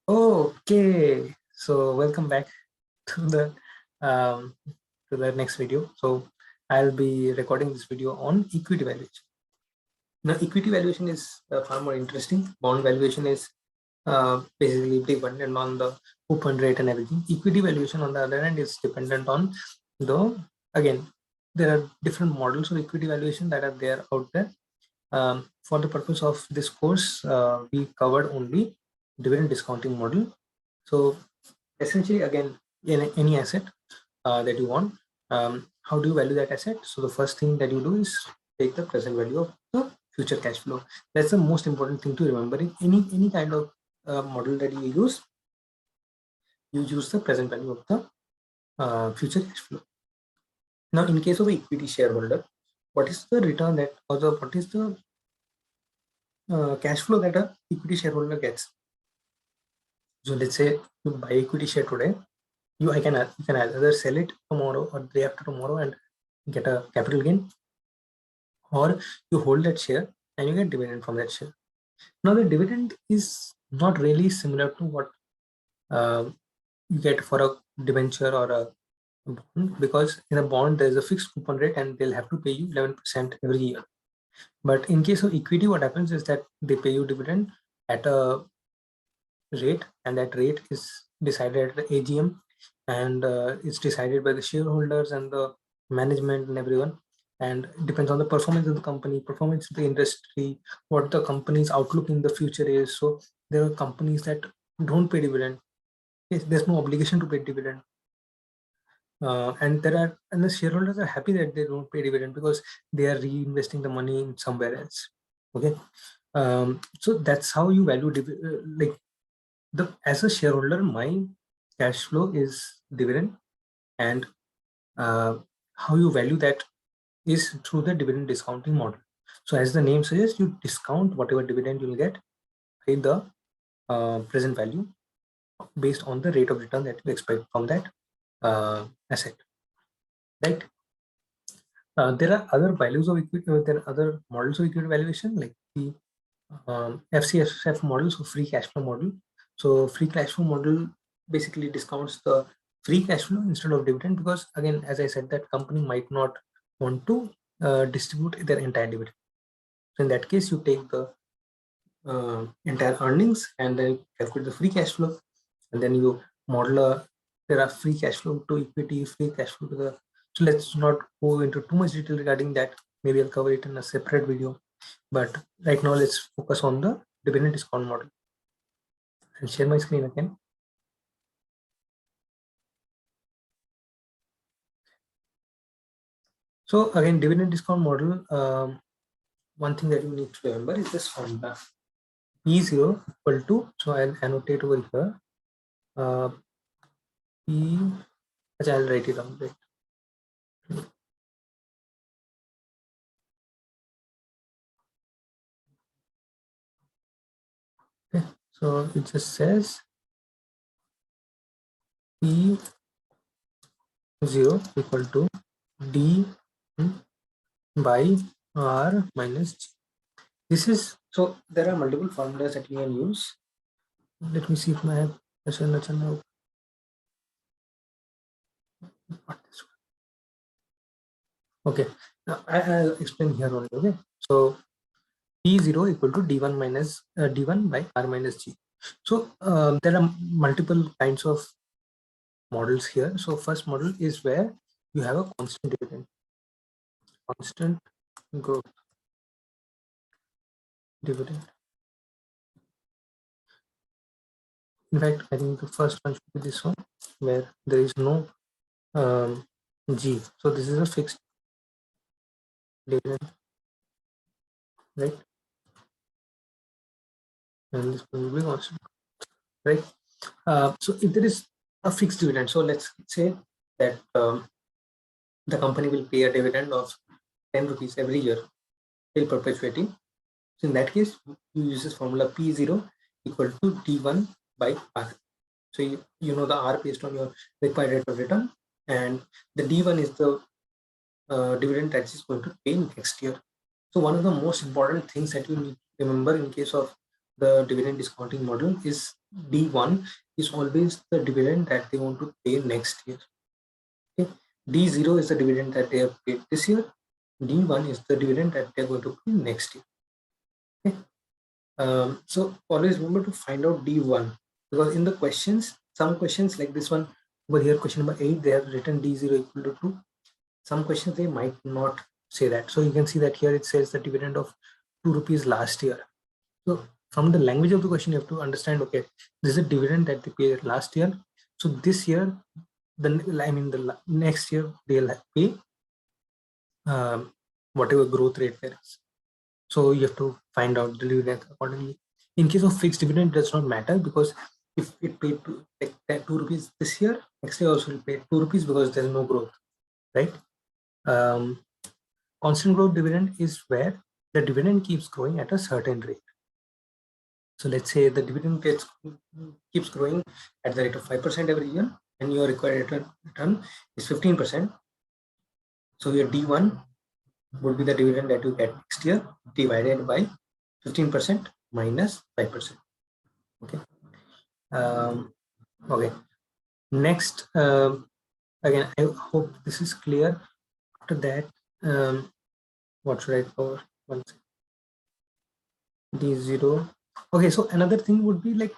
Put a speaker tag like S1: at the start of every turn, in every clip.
S1: Okay, so welcome back to the um, next video. So I'll be recording this video on equity valuation. Now, equity valuation is far more interesting. Bond valuation is basically dependent on the coupon rate and everything. Equity valuation, on the other hand, is dependent on again, there are different models of equity valuation that are there out there. For the purpose of this course, we covered only dividend discounting model. So essentially, again, in any asset that you want, how do you value that asset? So the first thing that you do is take the present value of the future cash flow. That's the most important thing to remember in any kind of model that you use. You use the present value of the future cash flow. Now, in case of equity shareholder, what is the return that, or what is the cash flow that a equity shareholder gets? So let's say you buy equity share today, you can either sell it tomorrow or day after tomorrow and get a capital gain, or you hold that share and you get dividend from that share. Now the dividend is not really similar to what you get for a debenture or a bond, because in a bond there's a fixed coupon rate and they'll have to pay you 11% every year. But in case of equity, what happens is that they pay you dividend at a rate, and that rate is decided at the AGM, and it's decided by the shareholders and the management and everyone, and it depends on the performance of the company, performance of the industry, what the company's outlook in the future is. So there are companies that don't pay dividend. There's no obligation to pay dividend, and the shareholders are happy that they don't pay dividend because they are reinvesting the money in somewhere else. Okay, so that's how you value like as a shareholder, my cash flow is dividend, and how you value that is through the dividend discounting model. So as the name suggests, you discount whatever dividend you'll get by the present value based on the rate of return that you expect from that asset, right? There are other values of equity. There are other models of equity valuation, like the FCFF model, so free cash flow model. So free cash flow model basically discounts the free cash flow instead of dividend, because again, as I said, that company might not want to distribute their entire dividend. So in that case, you take the entire earnings and then calculate the free cash flow, and then you model there are free cash flow to equity, free cash flow to the. So let's not go into too much detail regarding that. Maybe I'll cover it in a separate video. But right now, let's focus on the dividend discount model. I'll share my screen again. So again, dividend discount model, one thing that you need to remember is this formula. P0 equal to, so I'll annotate over here, I'll write it down. Right? Okay, so it just says P0 equal to D by R minus G. This is, so there are multiple formulas that you can use. Let me see if my okay, now I'll explain here only. Okay, so P0 equal to D1 minus D1 by R minus G. So there are multiple kinds of models here. So first model is where you have a constant dividend, constant growth dividend. In fact, I think the first one should be this one, where there is no G. So this is a fixed dividend, right? And this will be constant, right? So if there is a fixed dividend, so let's say that the company will pay a dividend of 10 rupees every year till perpetuity. So in that case, you use this formula P0 equal to D1 by R. So you know the R based on your required rate of return, and the D1 is the dividend that is going to pay next year. So one of the most important things that you need to remember in case of the dividend discounting model is D1 is always the dividend that they want to pay next year. Okay. D0 is the dividend that they have paid this year. D1 is the dividend that they're going to pay next year. Okay. So always remember to find out D1, because in the questions, some questions like this one over here, question number 8, they have written D0 equal to 2. Some questions they might not say that. So you can see that here it says the dividend of 2 rupees last year. So from the language of the question, you have to understand, okay, this is a dividend that they paid last year. So this year, the next year they'll pay whatever growth rate there is. So you have to find out the dividend accordingly. In case of fixed dividend, it does not matter, because if it paid like 2 rupees this year, next year also will pay 2 rupees because there's no growth, right? Constant growth dividend is where the dividend keeps growing at a certain rate. So let's say the dividend keeps growing at the rate of 5% every year, and your required return is 15%. So your D1 would be the dividend that you get next year divided by 15% minus 5%. Okay. Okay. Next, again, I hope this is clear. After that, what should I cover? One second. D0. Okay, so another thing would be like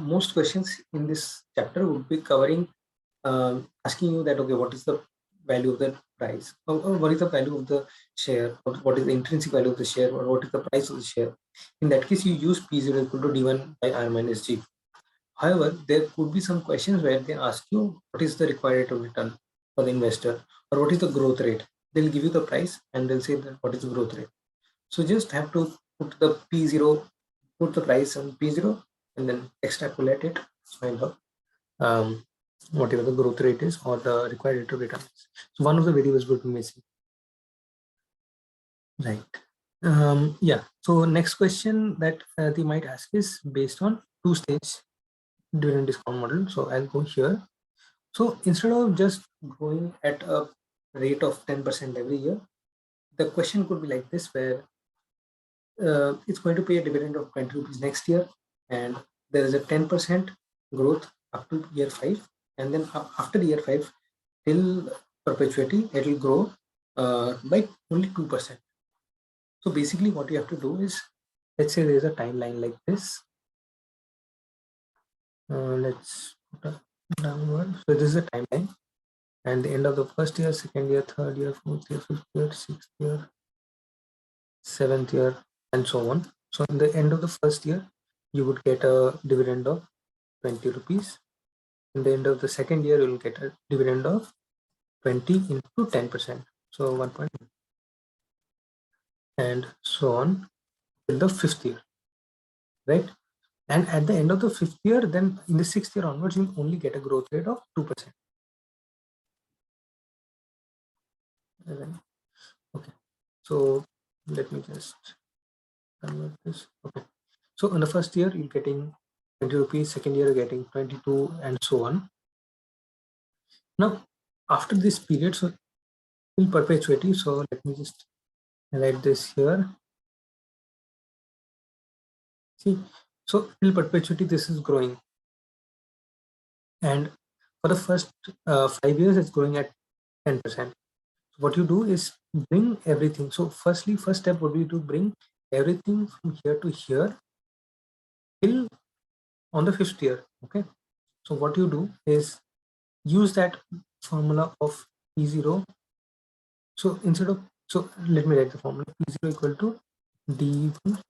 S1: most questions in this chapter would be covering, asking you that, okay, what is the value of the price, or what is the value of the share, or what is the intrinsic value of the share, or what is the price of the share. In that case, you use P0 equal to D1 by R minus G. However, there could be some questions where they ask you what is the required rate of return for the investor, or what is the growth rate. They'll give you the price and they'll say that what is the growth rate. So just have to put the P0, put the price on P0, and then extrapolate it, find out whatever the growth rate is or the required rate of return is. So one of the variables would be missing. Right. Yeah. So next question that they might ask is based on two-stage dividend discount model. So I'll go here. So instead of just growing at a rate of 10% every year, the question could be like this, where it's going to pay a dividend of 20 rupees next year, and there is a 10% growth up to year 5, and then after year 5 till perpetuity, it will grow by only 2%. So basically what you have to do is, let's say there is a timeline like this. Let's put a downward. So this is a timeline, and the end of the first year, second year, third year, fourth year, fifth year, sixth year, seventh year, and so on. So in the end of the first year, you would get a dividend of 20 rupees. In the end of the second year, you will get a dividend of 20 into 10%. So 1. And so on till the fifth year, right? And at the end of the fifth year, then in the sixth year onwards, you'll only get a growth rate of 2%. Okay. So let me just convert this. Okay. So in the first year, you're getting 20 rupees, second year, you're getting 22, and so on. Now, after this period, so in perpetuity, so let me just highlight this here. See, so till perpetuity, this is growing. And for the first 5 years, it's growing at 10%. So what you do is bring everything. So first step would be to bring everything from here to here till on the fifth year. Okay. So what you do is use that formula of P0. So instead of, so let me write the formula. P0 equal to D1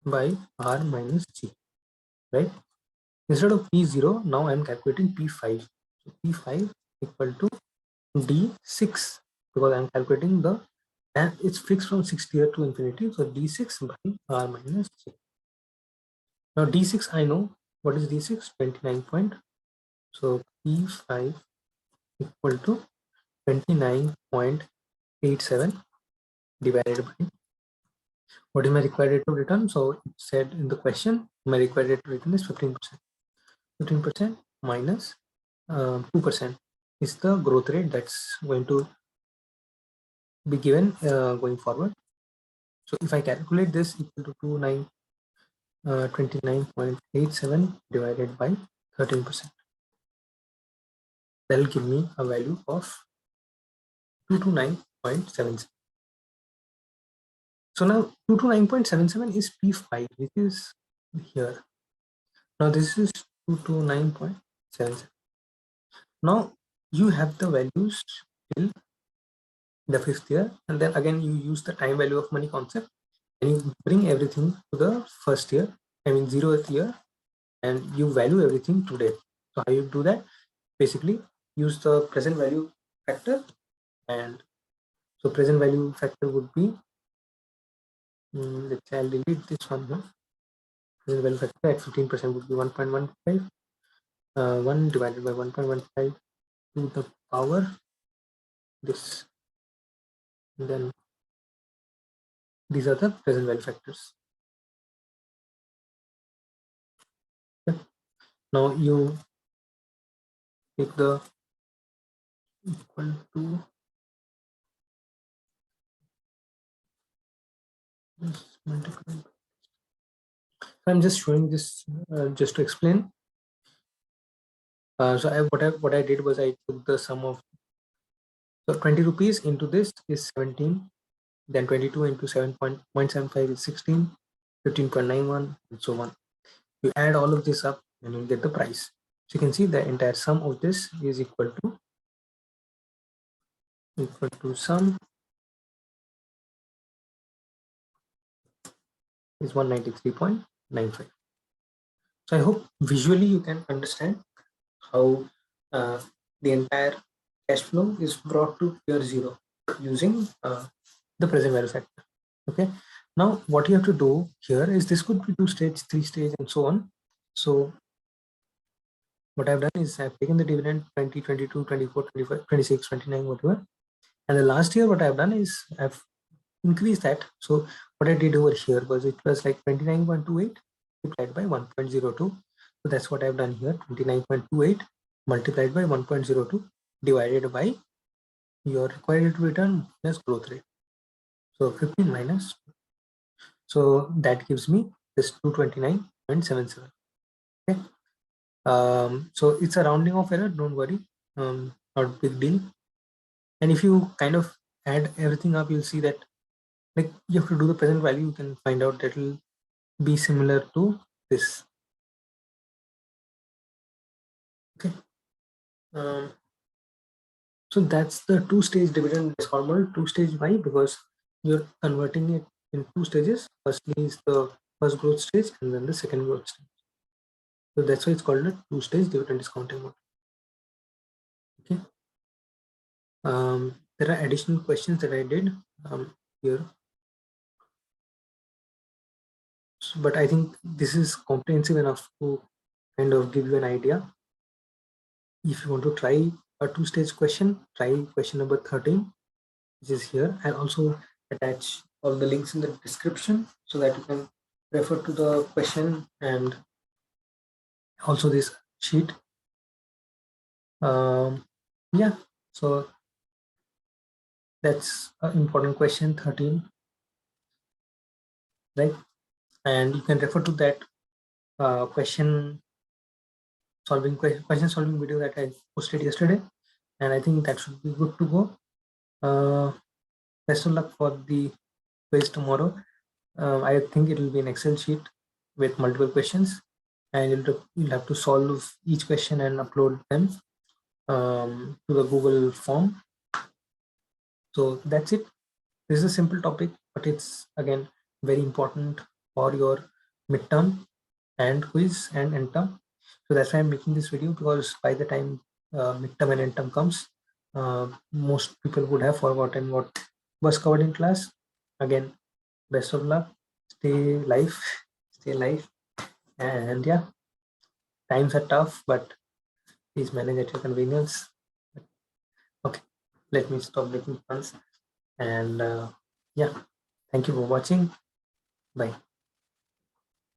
S1: by R minus G, right? Instead of P0, now I'm calculating P5. So P5 equal to D6, because I'm calculating the, and it's fixed from 6th year to infinity. So D6 by R minus G. Now D6, I know what is D6, 29 point. So P5 equal to 29.87 divided by, what is my required rate of return? So it said in the question, my required rate of return is 15%. 15% minus 2% is the growth rate that's going to be given going forward. So if I calculate this equal to 29.87 divided by 13%. That will give me a value of 229.77. So now 229.77 is P5, which is here. Now this is 229.77. Now you have the values till the 5th year, and then again you use the time value of money concept and you bring everything to the 1st year, I mean 0th year, and you value everything today. So how you do that? Basically use the present value factor, and so present value factor would be, let's say I'll delete this one here. Present value factor at 15% would be 1.15. 1 divided by 1.15 to the power this, and then these are the present value factors. Okay. Now you take the equal to this multiplied. I'm just showing this just to explain. So what I did was I took the sum of, so 20 rupees into this is 17, then 22 into 7.75 is 16, 15.91, and so on. You add all of this up and you get the price. So you can see the entire sum of this is equal to sum is 193.95. So I hope visually you can understand how the entire cash flow is brought to pure zero using the present value factor. Okay. Now what you have to do here is, this could be 2-stage, 3-stage, and so on. So what I've done is I've taken the dividend 20, 22, 24, 25, 26, 29, whatever. And the last year what I've done is I've increased that. So what I did over here was, it was like 29.28 multiplied by 1.02. So that's what I've done here, 29.28 multiplied by 1.02 divided by your required return minus growth rate. So 15 minus. So that gives me this 229.77. Okay. So it's a rounding off error, don't worry, not a big deal. And if you kind of add everything up, you'll see that, like, you have to do the present value, you can find out that will be similar to this. Okay. So that's the 2-stage dividend discount model. 2-stage, why? Because you're converting it in 2 stages. Firstly is the first growth stage and then the second growth stage. So that's why it's called a 2-stage dividend discounting model. Okay. There are additional questions that I did here, so, but I think this is comprehensive enough to kind of give you an idea. If you want to try a 2-stage question, try question number 13, which is here. I'll also attach all the links in the description so that you can refer to the question and also this sheet. Yeah, so that's an important question 13, right? And you can refer to that question solving video that I posted yesterday, and I think that should be good to go. Best of luck for the quiz tomorrow. I think it will be an Excel sheet with multiple questions, and you'll have to solve each question and upload them to the Google form. So that's it. This is a simple topic, but it's again very important for your midterm and quiz and end term. So that's why I'm making this video, because by the time midterm and end term comes, most people would have forgotten what was covered in class. Again, best of luck. Stay live, stay live, and yeah, times are tough, but please manage at your convenience. Okay, let me stop making puns, and yeah, thank you for watching. Bye.